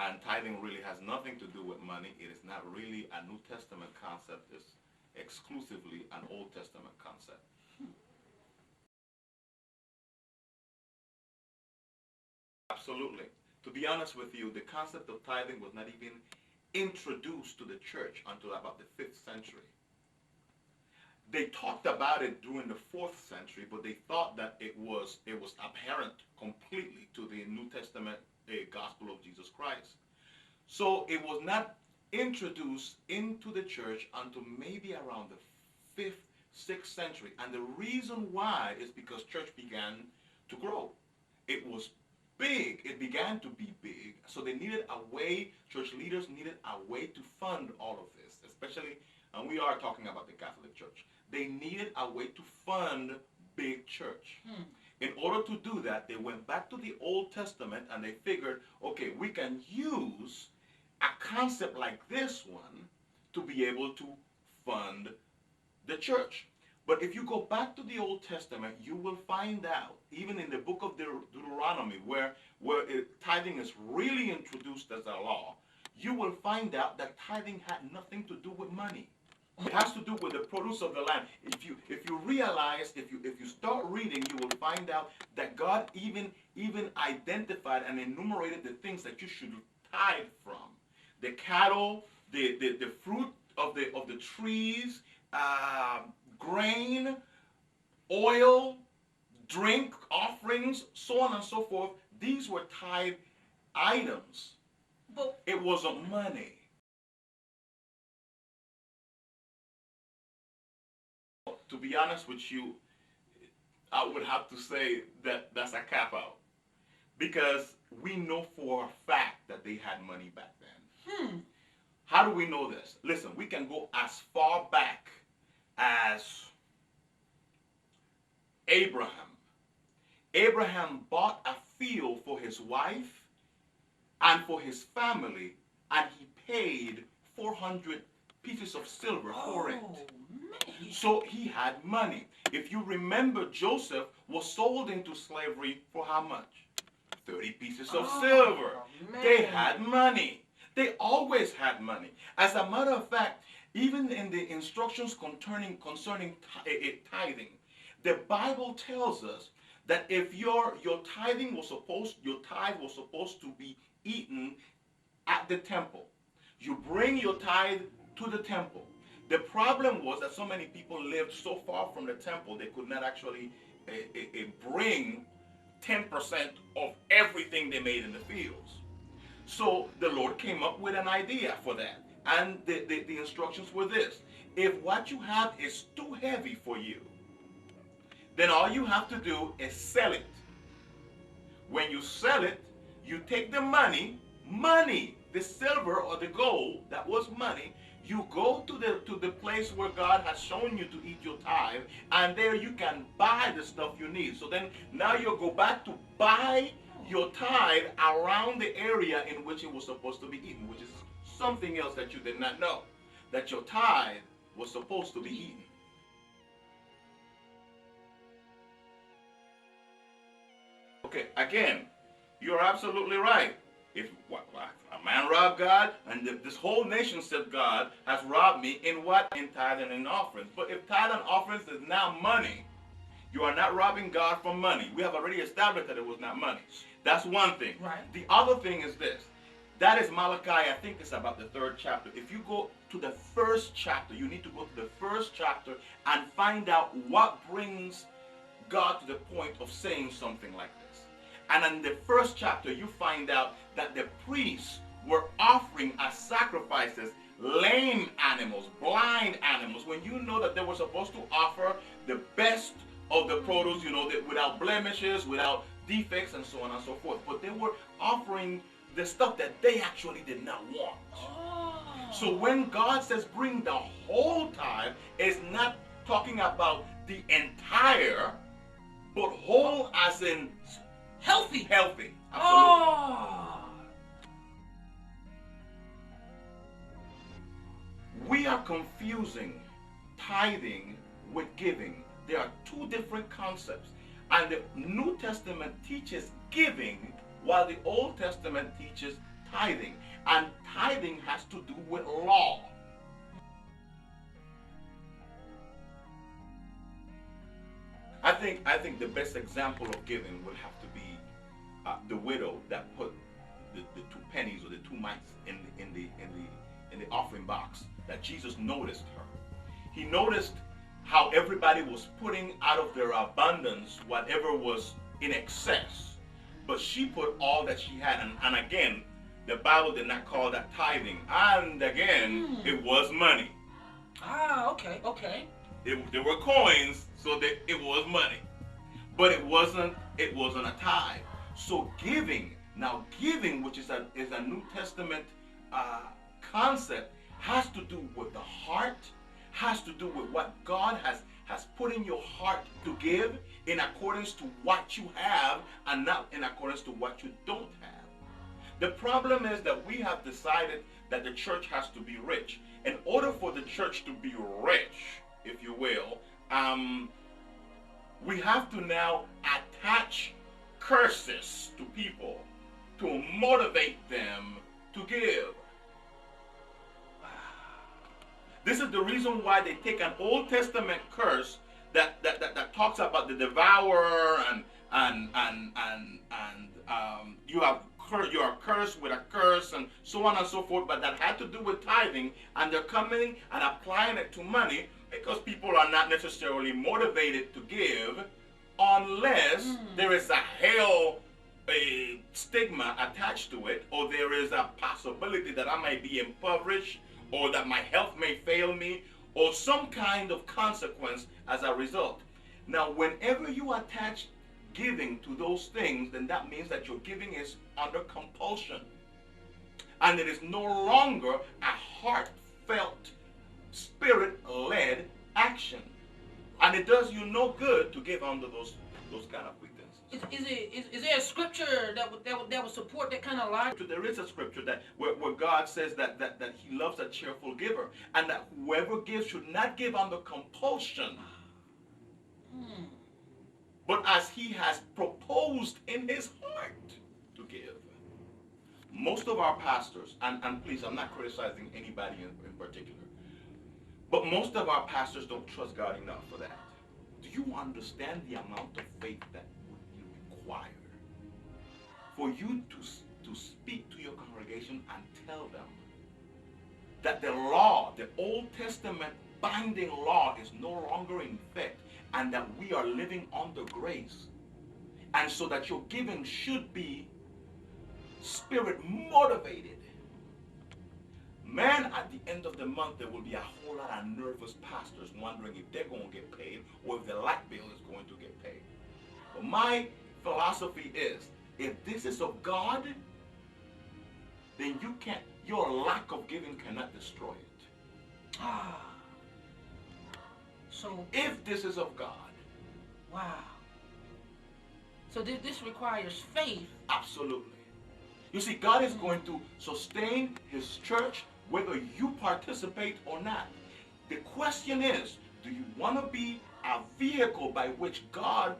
And tithing really has nothing to do with money. It is not really a New Testament concept. It's exclusively an Old Testament concept. Absolutely. To be honest with you, the concept of tithing was not even introduced to the church until about the 5th century. They talked about it during the 4th century, but they thought that it was apparent completely to the New Testament gospel of Jesus Christ. So it was not introduced into the church until maybe around the 5th, 6th century. And the reason why is because church began to grow. It was big. It began to be big. So they needed a way, church leaders needed a way to fund all of this, especially, and we are talking about the Catholic Church. They needed a way to fund big church. In order to do that, they went back to the Old Testament and they figured, okay, we can use a concept like this one to be able to fund the church. But if you go back to the Old Testament, you will find out, even in the book of Deuteronomy, where tithing is really introduced as a law, you will find out that tithing had nothing to do with money. It has to do with the produce of the land. If you realize, if you start reading, you will find out that God even identified and enumerated the things that you should tithe from: the cattle, the fruit of the trees, grain, oil, drink offerings, so on and so forth. These were tithe items. But it wasn't money. To be honest with you, I would have to say that that's a cop out, because we know for a fact that they had money back then. How do we know this? Listen, we can go as far back as Abraham. Abraham bought a field for his wife and for his family, and he paid 400 pieces of silver for it. So he had money. If you remember, Joseph was sold into slavery for how much? 30 pieces of silver. Man. They had money. They always had money. As a matter of fact, even in the instructions concerning tithing, the Bible tells us that if your tithe was supposed to be eaten at the temple. You bring your tithe to the temple. The problem was that so many people lived so far from the temple, they could not actually bring 10% of everything they made in the fields. So the Lord came up with an idea for that. And the instructions were this: if what you have is too heavy for you, then all you have to do is sell it. When you sell it, you take the money, the silver or the gold that was money, you go to the place where God has shown you to eat your tithe, and there you can buy the stuff you need. So then now you'll go back to buy your tithe around the area in which it was supposed to be eaten, which is something else that you did not know, that your tithe was supposed to be eaten. Okay, again, you're absolutely right. If a man robbed God, and this whole nation said, God has robbed me in what? In tithe and in offerings. But if tithe and offerings is now money, you are not robbing God from money. We have already established that it was not money. That's one thing. Right. The other thing is this. That is Malachi, I think it's about the 3rd chapter. If you go to the 1st chapter, you need to go to the 1st chapter and find out what brings God to the point of saying something like this. And in the 1st chapter, you find out that the priests were offering as sacrifices lame animals, blind animals, when you know that they were supposed to offer the best of the produce, you know, that without blemishes, without defects, and so on and so forth. But they were offering the stuff that they actually did not want. Oh. So when God says bring the whole tithe, it's not talking about the entire, but whole as in healthy. Healthy. Absolutely. Oh. We are confusing tithing with giving. There are two different concepts. And the New Testament teaches giving, while the Old Testament teaches tithing. And tithing has to do with law. I think the best example of giving would have to be the widow that put the 2 pennies or the 2 mites in the offering box. That Jesus noticed her. He noticed how everybody was putting out of their abundance whatever was in excess, but she put all that she had. And again, the Bible did not call that tithing. And again, it was money. Okay. There were coins, so that it was money, but it wasn't a tithe. So giving, which is a New Testament concept, has to do with the heart, has to do with what God has put in your heart to give in accordance to what you have and not in accordance to what you don't have. The problem is that we have decided that the church has to be rich. In order for the church to be rich, if you will, we have to now attach curses to people to motivate them to give. This is the reason why they take an Old Testament curse that talks about the devourer and you are cursed with a curse and so on and so forth, but that had to do with tithing, and they're coming and applying it to money because people are not necessarily motivated to give unless there is a stigma attached to it, or there is a possibility that I might be impoverished, or that my health may fail me, or some kind of consequence as a result. Now, whenever you attach giving to those things, then that means that your giving is under compulsion. And it is no longer a heartfelt, spirit-led action. And it does you no good to give under those kind of pretenses. Is there a scripture that would support that kind of logic? There is a scripture that where God says that He loves a cheerful giver, and that whoever gives should not give under compulsion, but as he has proposed in his heart to give. Most of our pastors, and please, I'm not criticizing anybody in particular, but most of our pastors don't trust God enough for that. Do you understand the amount of faith that would be required for you to speak to your congregation and tell them that the law, the Old Testament binding law, is no longer in effect, and that we are living under grace, and so that your giving should be spirit motivated? Man, at the end of the month, there will be a whole lot of nervous pastors wondering if they're going to get paid or if the light bill is going to get paid. But my philosophy is, if this is of God, then your lack of giving cannot destroy it. So if this is of God. Wow. So this requires faith. Absolutely. You see, God is going to sustain His church whether you participate or not. The question is, do you want to be a vehicle by which God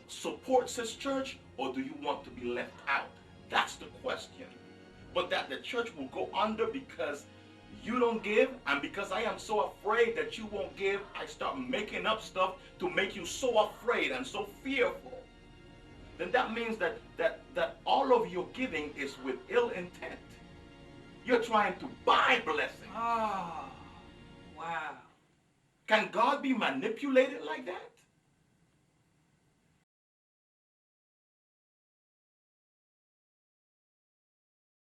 supports His church, or do you want to be left out? That's the question. But that the church will go under because you don't give, and because I am so afraid that you won't give, I start making up stuff to make you so afraid and so fearful, then that means that all of your giving is with ill intent. You're trying to buy blessing. Oh, wow. Can God be manipulated like that?